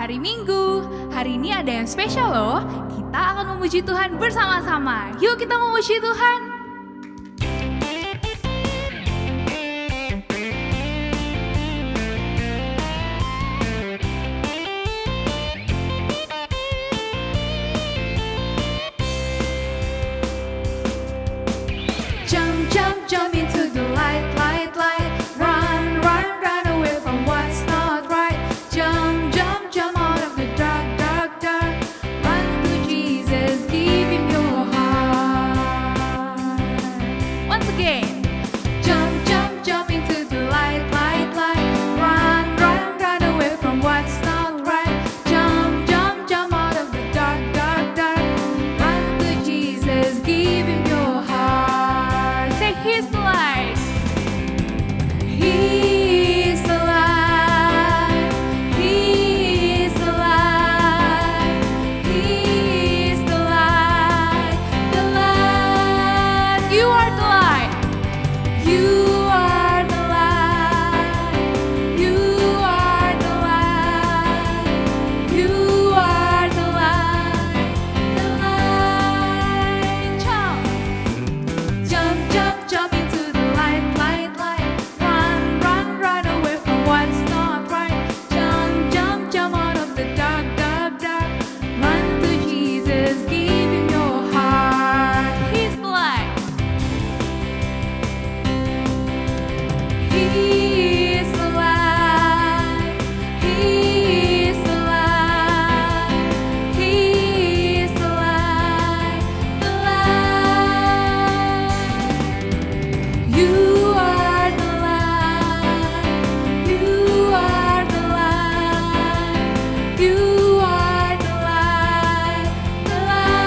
hari Minggu. Hari ini ada yang spesial loh. Kita akan memuji Tuhan bersama-sama. Yuk kita memuji Tuhan. Jump, jump, jump into the light, light, light. Run, run, run away from what's not right. Jump, jump, jump out of the dark, dark, dark. Run to Jesus, give him your heart. Once again. Jump, jump, jump into the light, light, light. Run, run, run away from what's not right. Jump, jump, jump out of the dark, dark, dark. Run to Jesus, give him your heart. Say he's the light. He is the light. He is the light. He is the light. The light. You are the light. You are the light. You are the light. You are the light. The light. Jump. Jump, jump, jump into the light, light, light. Run, run, run away from what's not right. Jump, jump, jump out of the dark, dark, dark. Run to Jesus, give him your heart. He's the light. He is the light. He is the light. He is the light. The light. You are the light. You are the light. You are the light. The light.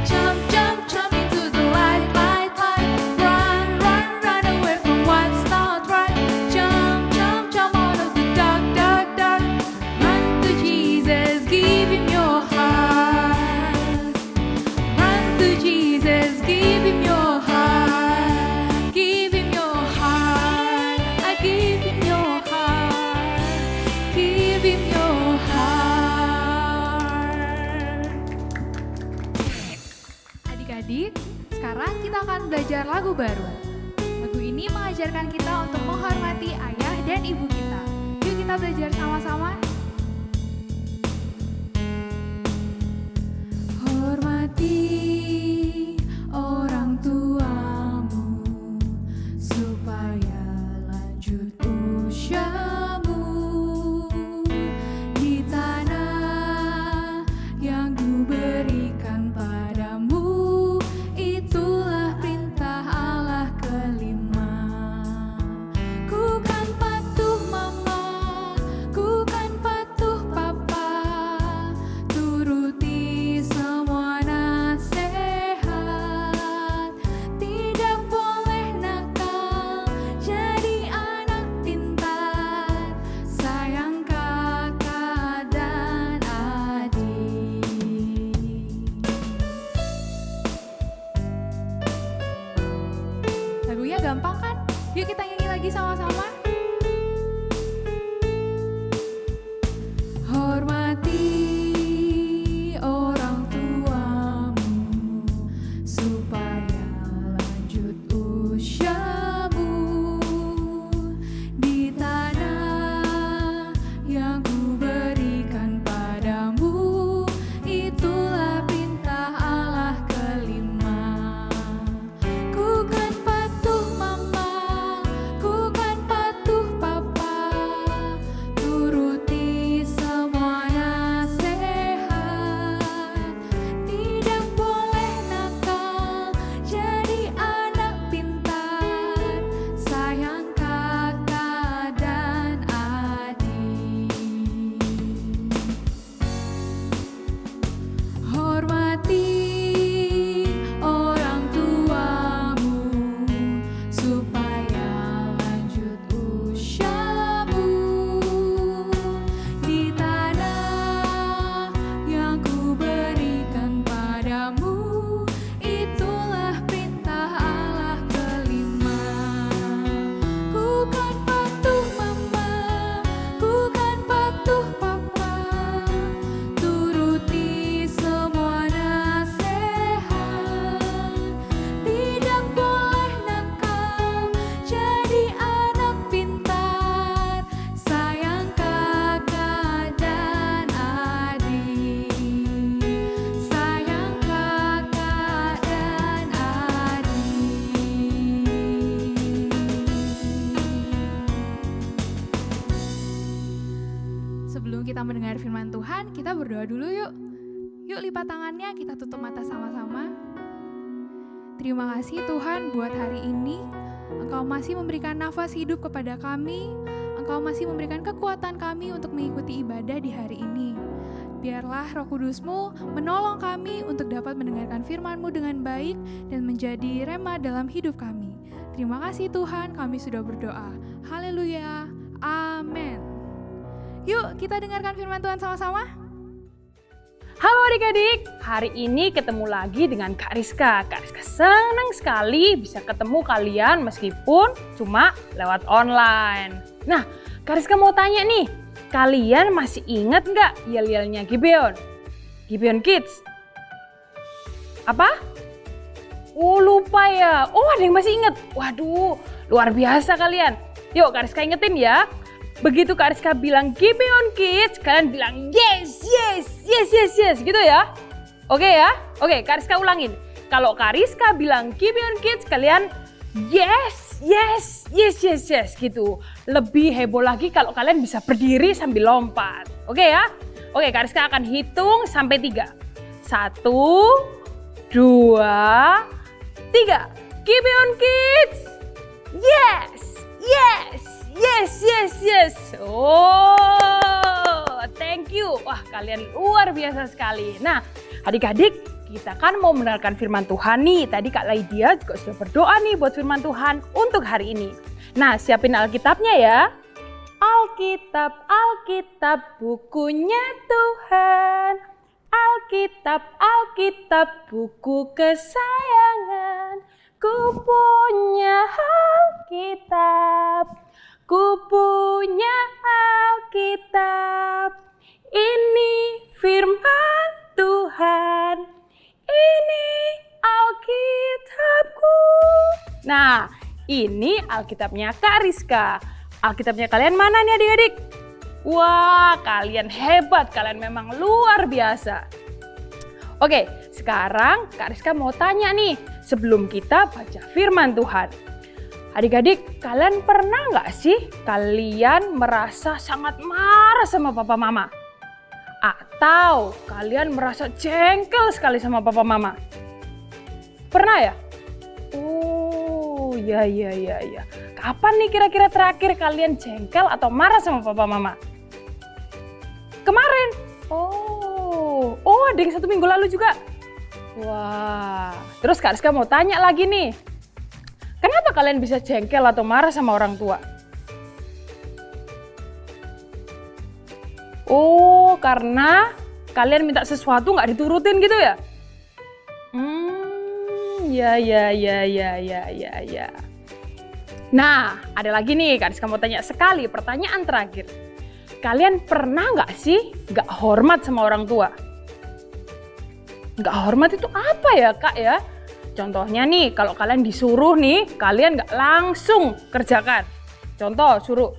Jump, jump, jump into the light, light, light. Run, run, run away from what's not right. Jump, jump, jump out of the dark, dark, dark. Run to Jesus, give him your heart. Run to Jesus, give him your heart. Give him your heart. I give him your heart. Give him your heart. Adik-adik, sekarang kita akan belajar lagu baru. Lagu ini mengajarkan kita untuk menghormati ayah dan ibu kita. Yuk kita belajar sama-sama. Hormati orang tuamu supaya lanjut usiamu di tanah yang kuberikan padamu. Itulah perintah Allah kelima. Ku kan patuh mama, ku kan patuh firman Tuhan, kita berdoa dulu yuk. Yuk lipat tangannya, kita tutup mata sama-sama. Terima kasih Tuhan buat hari ini. Engkau masih memberikan nafas hidup kepada kami. Engkau masih memberikan kekuatan kami untuk mengikuti ibadah di hari ini. Biarlah Roh Kudus-Mu menolong kami untuk dapat mendengarkan firman-Mu dengan baik dan menjadi rema dalam hidup kami. Terima kasih Tuhan, kami sudah berdoa. Haleluya. Amin. Yuk kita dengarkan firman Tuhan sama-sama. Halo adik-adik, hari ini ketemu lagi dengan Kak Rizka. Kak Rizka senang sekali bisa ketemu kalian meskipun cuma lewat online. Nah, Kak Rizka mau tanya nih, kalian masih ingat nggak yel-yelnya Gibeon? Gibeon Kids? Apa? Oh lupa ya, oh ada yang masih ingat. Waduh, luar biasa kalian. Yuk Kak Rizka ingetin ya. Begitu Kak Rizka bilang Gibeon Kids, kalian bilang yes, yes, yes, yes, yes, gitu ya. Oke ya? Oke, Kak Rizka ulangin. Kalau Kak Rizka bilang Gibeon Kids, kalian yes, yes, yes, yes, yes, gitu. Lebih heboh lagi kalau kalian bisa berdiri sambil lompat. Oke ya? Oke, Kak Rizka akan hitung sampai 3. 1, 2, 3. Gibeon Kids! Yes! Yes! Yes, yes, yes. Oh, thank you. Wah, kalian luar biasa sekali. Nah, adik-adik, kita kan mau mendengarkan firman Tuhan nih. Tadi Kak Lydia juga sudah berdoa nih buat firman Tuhan untuk hari ini. Nah, siapin Alkitabnya ya. Alkitab, Alkitab, bukunya Tuhan. Alkitab, Alkitab, buku kesayangan. Ku punya Alkitab. Ku punya Alkitab, ini firman Tuhan, ini Alkitabku. Nah, ini Alkitabnya Kak Rizka. Alkitabnya kalian mana nih adik-adik? Wah, kalian hebat, kalian memang luar biasa. Oke, sekarang Kak Rizka mau tanya nih, sebelum kita baca firman Tuhan. Adik-adik, kalian pernah nggak sih kalian merasa sangat marah sama papa mama? Atau kalian merasa jengkel sekali sama papa mama? Pernah ya? Oh, ya. Kapan nih kira-kira terakhir kalian jengkel atau marah sama papa mama? Kemarin? Oh ada yang 1 minggu lalu juga? Wah, terus Kak Rizka mau tanya lagi nih. Kenapa kalian bisa jengkel atau marah sama orang tua? Oh, karena kalian minta sesuatu nggak diturutin gitu ya? Ya. Nah, ada lagi nih, Kak Rizka mau tanya sekali, pertanyaan terakhir. Kalian pernah nggak sih nggak hormat sama orang tua? Nggak hormat itu apa ya, Kak ya? Contohnya nih, kalau kalian disuruh nih, kalian nggak langsung kerjakan. Contoh, suruh,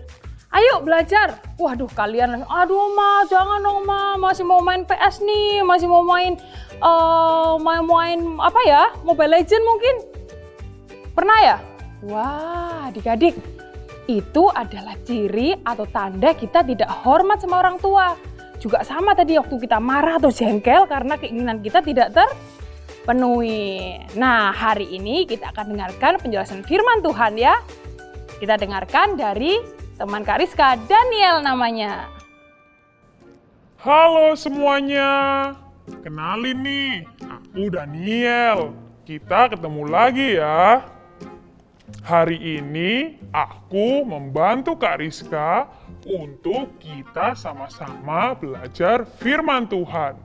ayo belajar. Waduh, kalian, aduh ma, jangan dong ma, masih mau main PS nih, masih mau main apa ya, Mobile Legend mungkin. Pernah ya? Wah, adik-adik, itu adalah ciri atau tanda kita tidak hormat sama orang tua. Juga sama tadi waktu kita marah atau jengkel karena keinginan kita tidak penuhi. Nah, hari ini kita akan dengarkan penjelasan firman Tuhan ya. Kita dengarkan dari teman Kak Rizka, Daniel namanya. Halo semuanya, kenalin nih, aku Daniel. Kita ketemu lagi ya. Hari ini aku membantu Kak Rizka untuk kita sama-sama belajar firman Tuhan.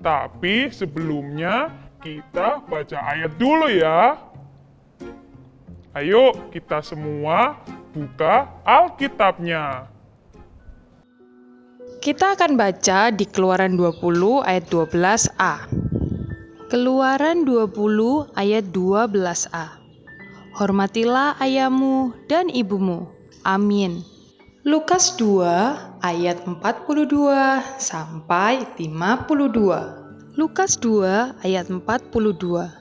Tapi sebelumnya kita baca ayat dulu ya. Ayo kita semua buka Alkitabnya. Kita akan baca di Keluaran 20 ayat 12a. Keluaran 20 ayat 12a. Hormatilah ayahmu dan ibumu. Amin. Lukas 2 ayat 42 sampai 52. Lukas 2 ayat 42.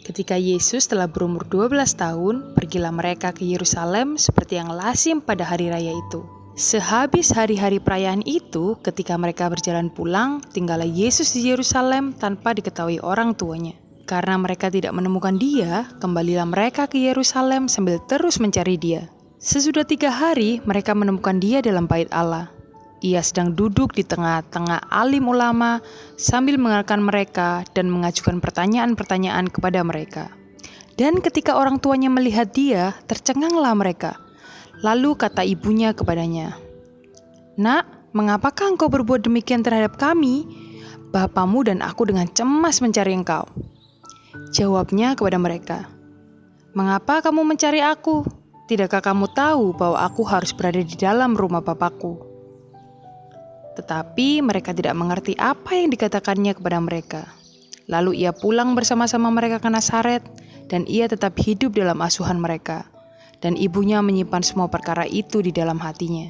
Ketika Yesus telah berumur 12 tahun, pergilah mereka ke Yerusalem seperti yang lazim pada hari raya itu. Sehabis hari-hari perayaan itu, ketika mereka berjalan pulang, tinggallah Yesus di Yerusalem tanpa diketahui orang tuanya. Karena mereka tidak menemukan dia, kembalilah mereka ke Yerusalem sambil terus mencari dia. Sesudah 3 hari, mereka menemukan dia dalam bait Allah. Ia sedang duduk di tengah-tengah alim ulama sambil mengenalkan mereka dan mengajukan pertanyaan-pertanyaan kepada mereka. Dan ketika orang tuanya melihat dia, tercenganglah mereka. Lalu kata ibunya kepadanya, "Nak, mengapakah engkau berbuat demikian terhadap kami? Bapamu dan aku dengan cemas mencari engkau." Jawabnya kepada mereka, "Mengapa kamu mencari aku? Tidakkah kamu tahu bahwa aku harus berada di dalam rumah Bapakku?" Tetapi mereka tidak mengerti apa yang dikatakannya kepada mereka. Lalu ia pulang bersama-sama mereka ke Nazaret, dan ia tetap hidup dalam asuhan mereka. Dan ibunya menyimpan semua perkara itu di dalam hatinya.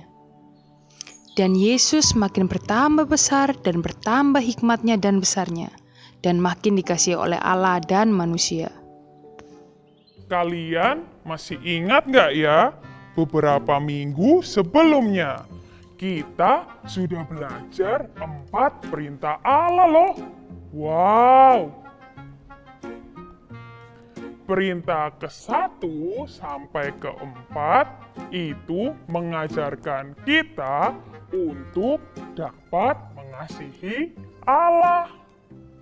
Dan Yesus makin bertambah besar dan bertambah hikmatnya dan besarnya, dan makin dikasihi oleh Allah dan manusia. Kalian masih ingat nggak ya? Beberapa minggu sebelumnya, kita sudah belajar 4 perintah Allah loh. Wow! Perintah ke-1 sampai ke-4 itu mengajarkan kita untuk dapat mengasihi Allah.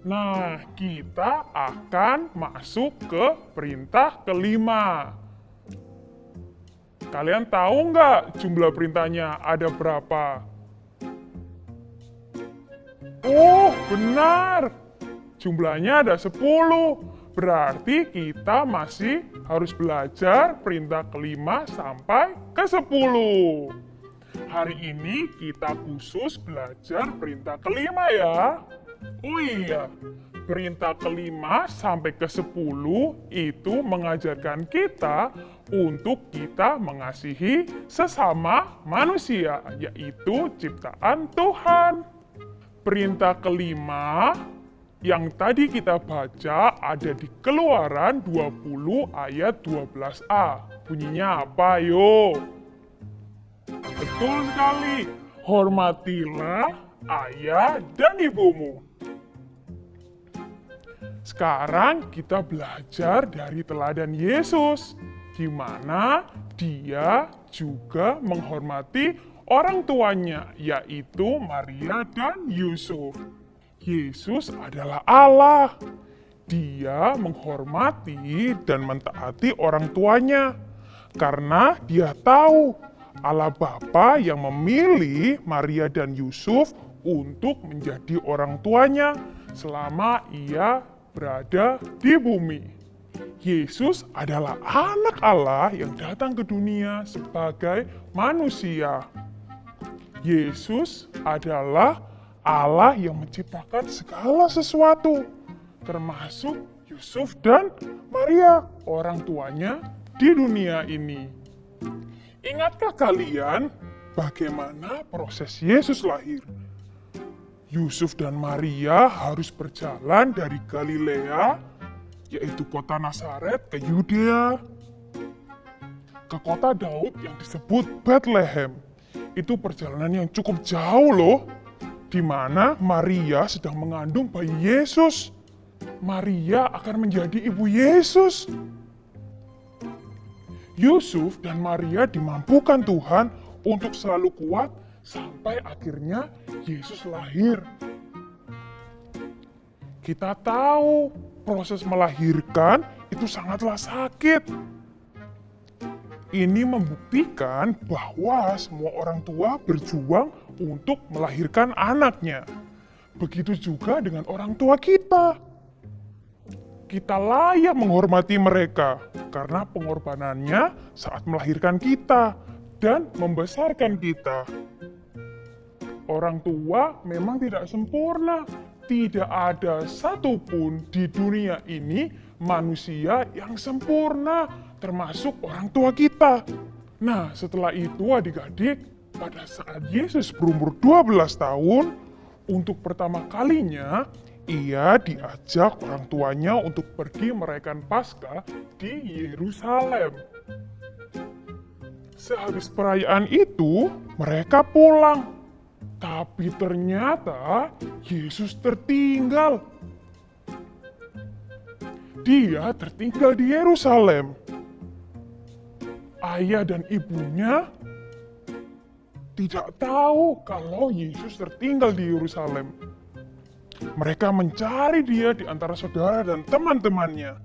Nah, kita akan masuk ke perintah ke-5. Kalian tahu nggak jumlah perintahnya ada berapa? Oh, benar. Jumlahnya ada 10. Berarti kita masih harus belajar perintah ke-5 sampai ke-10. Hari ini kita khusus belajar perintah ke-5 ya. Oh iya, perintah ke-5 sampai ke-10 itu mengajarkan kita untuk kita mengasihi sesama manusia, yaitu ciptaan Tuhan. Perintah ke-5 yang tadi kita baca ada di Keluaran 20 ayat 12a. Bunyinya apa, yuk? Betul sekali. Hormatilah ayah dan ibumu. Sekarang kita belajar dari teladan Yesus, di mana dia juga menghormati orang tuanya, yaitu Maria dan Yusuf. Yesus adalah Allah. Dia menghormati dan mentaati orang tuanya karena dia tahu Allah Bapa yang memilih Maria dan Yusuf untuk menjadi orang tuanya selama ia berada di bumi. Yesus adalah anak Allah yang datang ke dunia sebagai manusia. Yesus adalah Allah yang menciptakan segala sesuatu, termasuk Yusuf dan Maria, orang tuanya di dunia ini. Ingatkah kalian bagaimana proses Yesus lahir? Yusuf dan Maria harus berjalan dari Galilea, yaitu kota Nazaret, ke Yudea, ke kota Daud yang disebut Bethlehem. Itu perjalanan yang cukup jauh loh, di mana Maria sedang mengandung bayi Yesus. Maria akan menjadi ibu Yesus. Yusuf dan Maria dimampukan Tuhan untuk selalu kuat sampai akhirnya Yesus lahir. Kita tahu proses melahirkan itu sangatlah sakit. Ini membuktikan bahwa semua orang tua berjuang untuk melahirkan anaknya. Begitu juga dengan orang tua kita. Kita layak menghormati mereka karena pengorbanannya saat melahirkan kita dan membesarkan kita. Orang tua memang tidak sempurna. Tidak ada satupun di dunia ini manusia yang sempurna, termasuk orang tua kita. Nah, setelah itu adik-adik, pada saat Yesus berumur 12 tahun, untuk pertama kalinya, ia diajak orang tuanya untuk pergi merayakan Paskah di Yerusalem. Sehabis perayaan itu, mereka pulang. Tapi ternyata Yesus tertinggal. Dia tertinggal di Yerusalem. Ayah dan ibunya tidak tahu kalau Yesus tertinggal di Yerusalem. Mereka mencari dia di antara saudara dan teman-temannya.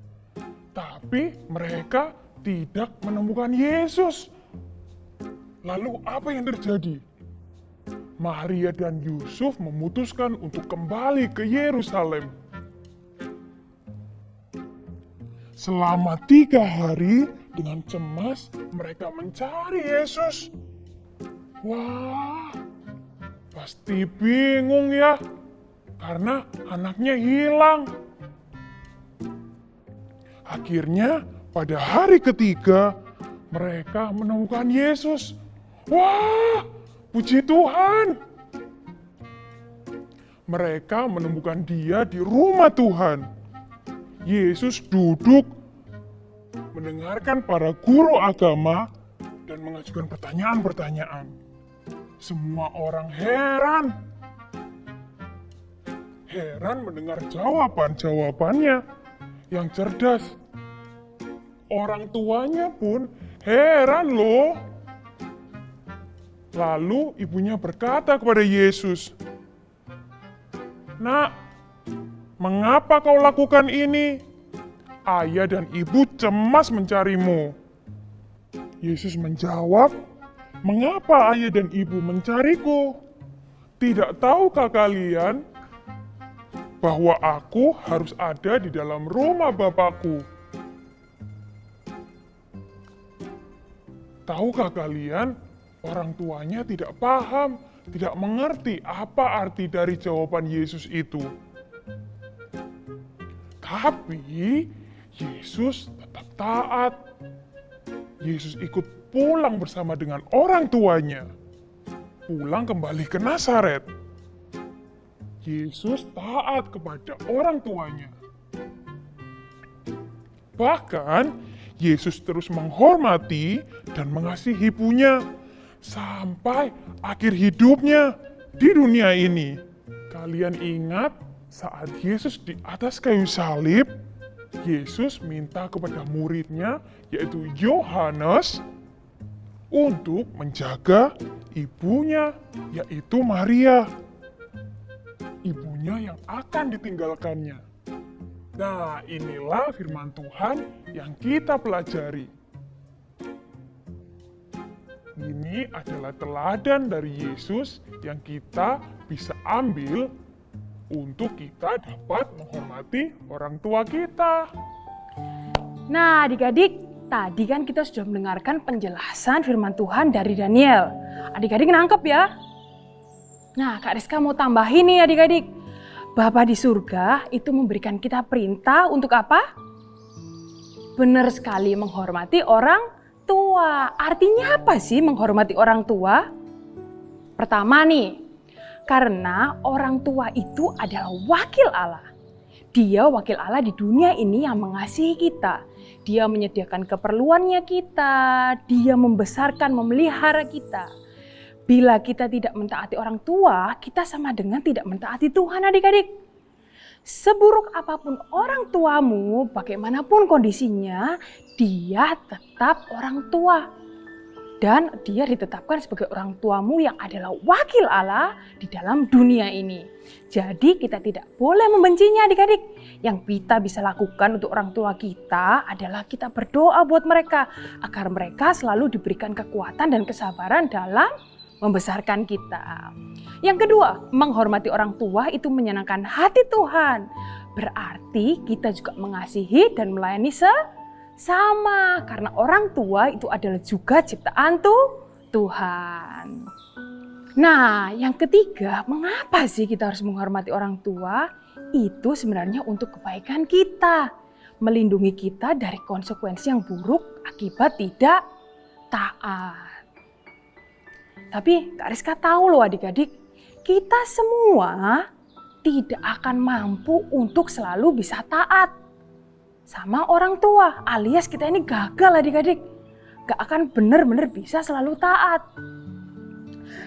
Tapi mereka tidak menemukan Yesus. Lalu apa yang terjadi? Maria dan Yusuf memutuskan untuk kembali ke Yerusalem. Selama 3 hari dengan cemas mereka mencari Yesus. Wah, pasti bingung ya, karena anaknya hilang. Akhirnya pada hari ketiga mereka menemukan Yesus. Wah, puji Tuhan. Mereka menemukan dia di rumah Tuhan. Yesus duduk mendengarkan para guru agama dan mengajukan pertanyaan-pertanyaan. Semua orang heran. Heran mendengar jawaban-jawabannya yang cerdas. Orang tuanya pun heran loh. Lalu ibunya berkata kepada Yesus, "Nak, mengapa kau lakukan ini? Ayah dan ibu cemas mencarimu." Yesus menjawab, "Mengapa ayah dan ibu mencariku? Tidak tahukah kalian bahwa aku harus ada di dalam rumah Bapakku? Tahukah kalian, orang tuanya tidak paham, tidak mengerti apa arti dari jawaban Yesus itu. Tapi Yesus tetap taat. Yesus ikut pulang bersama dengan orang tuanya. Pulang kembali ke Nazaret. Yesus taat kepada orang tuanya. Bahkan Yesus terus menghormati dan mengasihi ibunya sampai akhir hidupnya di dunia ini. Kalian ingat saat Yesus di atas kayu salib, Yesus minta kepada muridnya, yaitu Yohanes, untuk menjaga ibunya, yaitu Maria. Ibunya yang akan ditinggalkannya. Nah, inilah firman Tuhan yang kita pelajari. Ini adalah teladan dari Yesus yang kita bisa ambil untuk kita dapat menghormati orang tua kita. Nah, adik-adik, tadi kan kita sudah mendengarkan penjelasan firman Tuhan dari Daniel. Adik-adik nangkep ya? Nah, Kak Rizka mau tambahin nih adik-adik. Bapa di surga itu memberikan kita perintah untuk apa? Benar sekali, menghormati orang tua. Artinya apa sih menghormati orang tua? Pertama nih, karena orang tua itu adalah wakil Allah. Dia wakil Allah di dunia ini yang mengasihi kita. Dia menyediakan keperluannya kita. Dia membesarkan, memelihara kita. Bila kita tidak mentaati orang tua, kita sama dengan tidak mentaati Tuhan adik-adik. Seburuk apapun orang tuamu, bagaimanapun kondisinya, dia tetap orang tua. Dan dia ditetapkan sebagai orang tuamu yang adalah wakil Allah di dalam dunia ini. Jadi kita tidak boleh membencinya adik-adik. Yang kita bisa lakukan untuk orang tua kita adalah kita berdoa buat mereka. Agar mereka selalu diberikan kekuatan dan kesabaran dalam membesarkan kita. Yang kedua, menghormati orang tua itu menyenangkan hati Tuhan. Berarti kita juga mengasihi dan melayani sama, karena orang tua itu adalah juga ciptaan Tuhan. Nah, yang ketiga, mengapa sih kita harus menghormati orang tua? Itu sebenarnya untuk kebaikan kita, melindungi kita dari konsekuensi yang buruk akibat tidak taat. Tapi Kak Rizka tahu loh adik-adik, kita semua tidak akan mampu untuk selalu bisa taat sama orang tua, alias kita ini gagal adik-adik. gak akan benar-benar bisa selalu taat.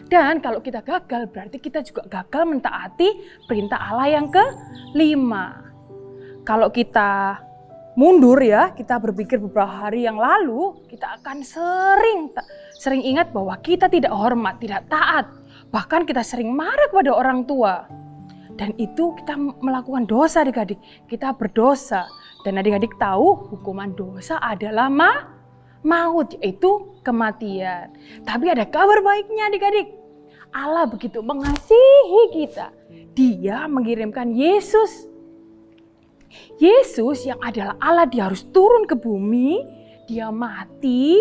Dan kalau kita gagal, berarti kita juga gagal mentaati perintah Allah yang kelima. Kalau kita mundur ya, kita berpikir beberapa hari yang lalu, kita akan sering ingat bahwa kita tidak hormat, tidak taat. Bahkan kita sering marah kepada orang tua. Dan itu kita melakukan dosa adik-adik, kita berdosa. Dan adik-adik tahu hukuman dosa adalah maut, yaitu kematian. Tapi ada kabar baiknya adik-adik. Allah begitu mengasihi kita. Dia mengirimkan Yesus. Yesus yang adalah Allah, dia harus turun ke bumi. Dia mati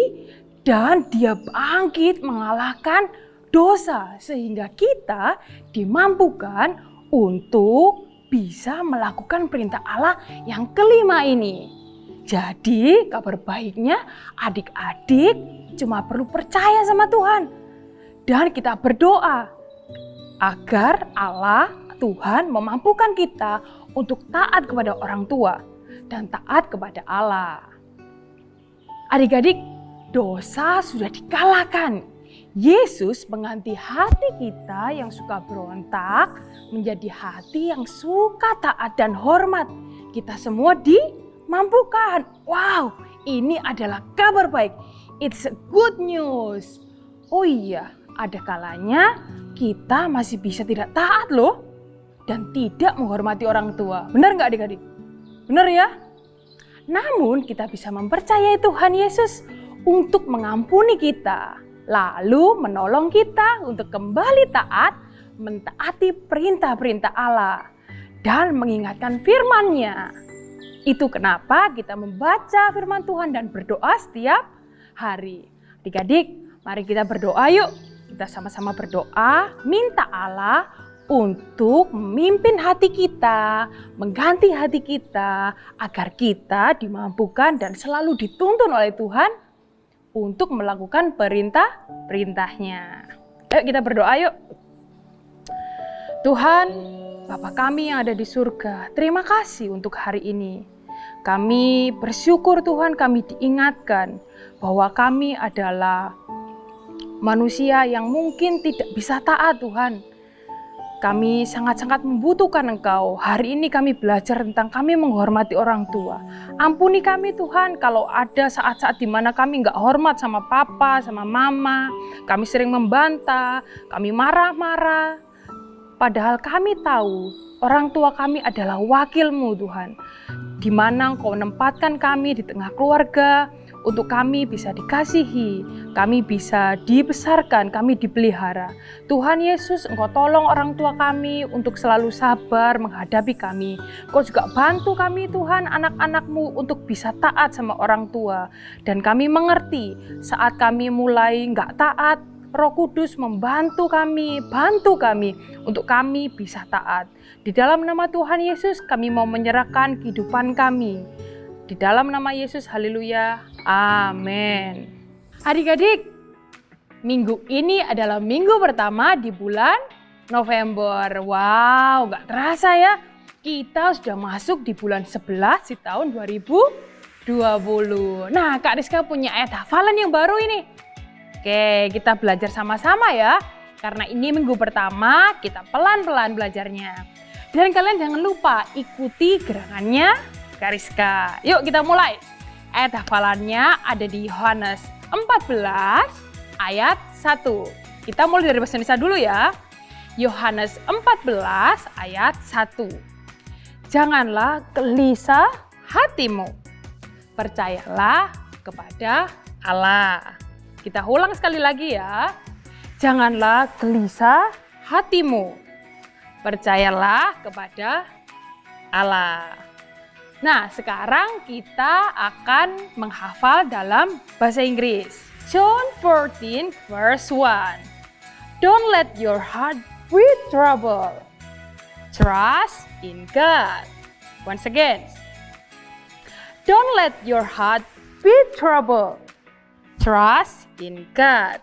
dan dia bangkit mengalahkan dosa. Sehingga kita dimampukan untuk bisa melakukan perintah Allah yang kelima ini. Jadi kabar baiknya adik-adik cuma perlu percaya sama Tuhan. Dan kita berdoa agar Allah, Tuhan memampukan kita untuk taat kepada orang tua dan taat kepada Allah. Adik-adik, dosa sudah dikalahkan. Yesus mengganti hati kita yang suka berontak menjadi hati yang suka taat dan hormat. Kita semua dimampukan. Wow, ini adalah kabar baik. It's a good news. Oh iya, ada kalanya kita masih bisa tidak taat loh. Dan tidak menghormati orang tua. Benar nggak adik-adik? Benar ya? Namun kita bisa mempercayai Tuhan Yesus untuk mengampuni kita. Lalu menolong kita untuk kembali taat, mentaati perintah-perintah Allah. Dan mengingatkan firman-Nya. Itu kenapa kita membaca firman Tuhan dan berdoa setiap hari. Adik-adik, mari kita berdoa yuk. Kita sama-sama berdoa, minta Allah untuk memimpin hati kita, mengganti hati kita, agar kita dimampukan dan selalu dituntun oleh Tuhan untuk melakukan perintah-perintahnya. Ayo kita berdoa yuk. Tuhan, Bapa kami yang ada di surga, terima kasih untuk hari ini. Kami bersyukur Tuhan, kami diingatkan bahwa kami adalah manusia yang mungkin tidak bisa taat Tuhan. Kami sangat-sangat membutuhkan Engkau. Hari ini kami belajar tentang kami menghormati orang tua. Ampuni kami Tuhan kalau ada saat-saat di mana kami nggak hormat sama papa, sama mama. Kami sering membantah, kami marah-marah. Padahal kami tahu orang tua kami adalah wakil-Mu Tuhan. Di mana Engkau menempatkan kami di tengah keluarga, untuk kami bisa dikasihi, kami bisa dibesarkan, kami dipelihara. Tuhan Yesus, Engkau tolong orang tua kami untuk selalu sabar menghadapi kami. Engkau juga bantu kami Tuhan, anak-anak-Mu untuk bisa taat sama orang tua. Dan kami mengerti saat kami mulai nggak taat, Roh Kudus membantu kami, bantu kami untuk kami bisa taat. Di dalam nama Tuhan Yesus kami mau menyerahkan kehidupan kami. Di dalam nama Yesus, haleluya, amin. Adik-adik, minggu ini adalah minggu pertama di bulan November. Wow, gak terasa ya, kita sudah masuk di bulan 11 di tahun 2020. Nah, Kak Rizka punya ayat hafalan yang baru ini. Oke, kita belajar sama-sama ya. Karena ini minggu pertama, kita pelan-pelan belajarnya. Dan kalian jangan lupa ikuti gerakannya Kak Rizka. Yuk kita mulai. Ayat hafalannya ada di Yohanes 14 ayat 1. Kita mulai dari bahasa Indonesia dulu ya. Yohanes 14 ayat 1. Janganlah gelisah hatimu. Percayalah kepada Allah. Kita ulang sekali lagi ya. Janganlah gelisah hatimu. Percayalah kepada Allah. Nah, sekarang kita akan menghafal dalam bahasa Inggris. John 14 verse 1. Don't let your heart be troubled. Trust in God. Once again. Don't let your heart be troubled. Trust in God.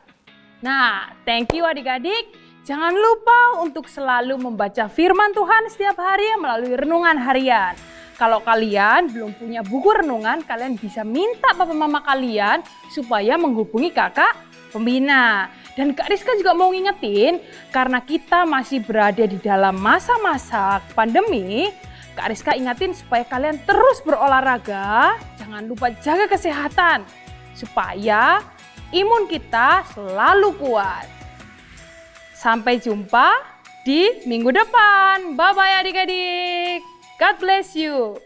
Nah, thank you adik-adik. Jangan lupa untuk selalu membaca firman Tuhan setiap hari melalui renungan harian. kalau kalian belum punya buku renungan, kalian bisa minta papa mama kalian supaya menghubungi kakak pembina. Dan Kak Rizka juga mau ngingetin, karena kita masih berada di dalam masa-masa pandemi, Kak Rizka ingatin supaya kalian terus berolahraga, jangan lupa jaga kesehatan, supaya imun kita selalu kuat. Sampai jumpa di minggu depan. Bye-bye adik-adik. God bless you.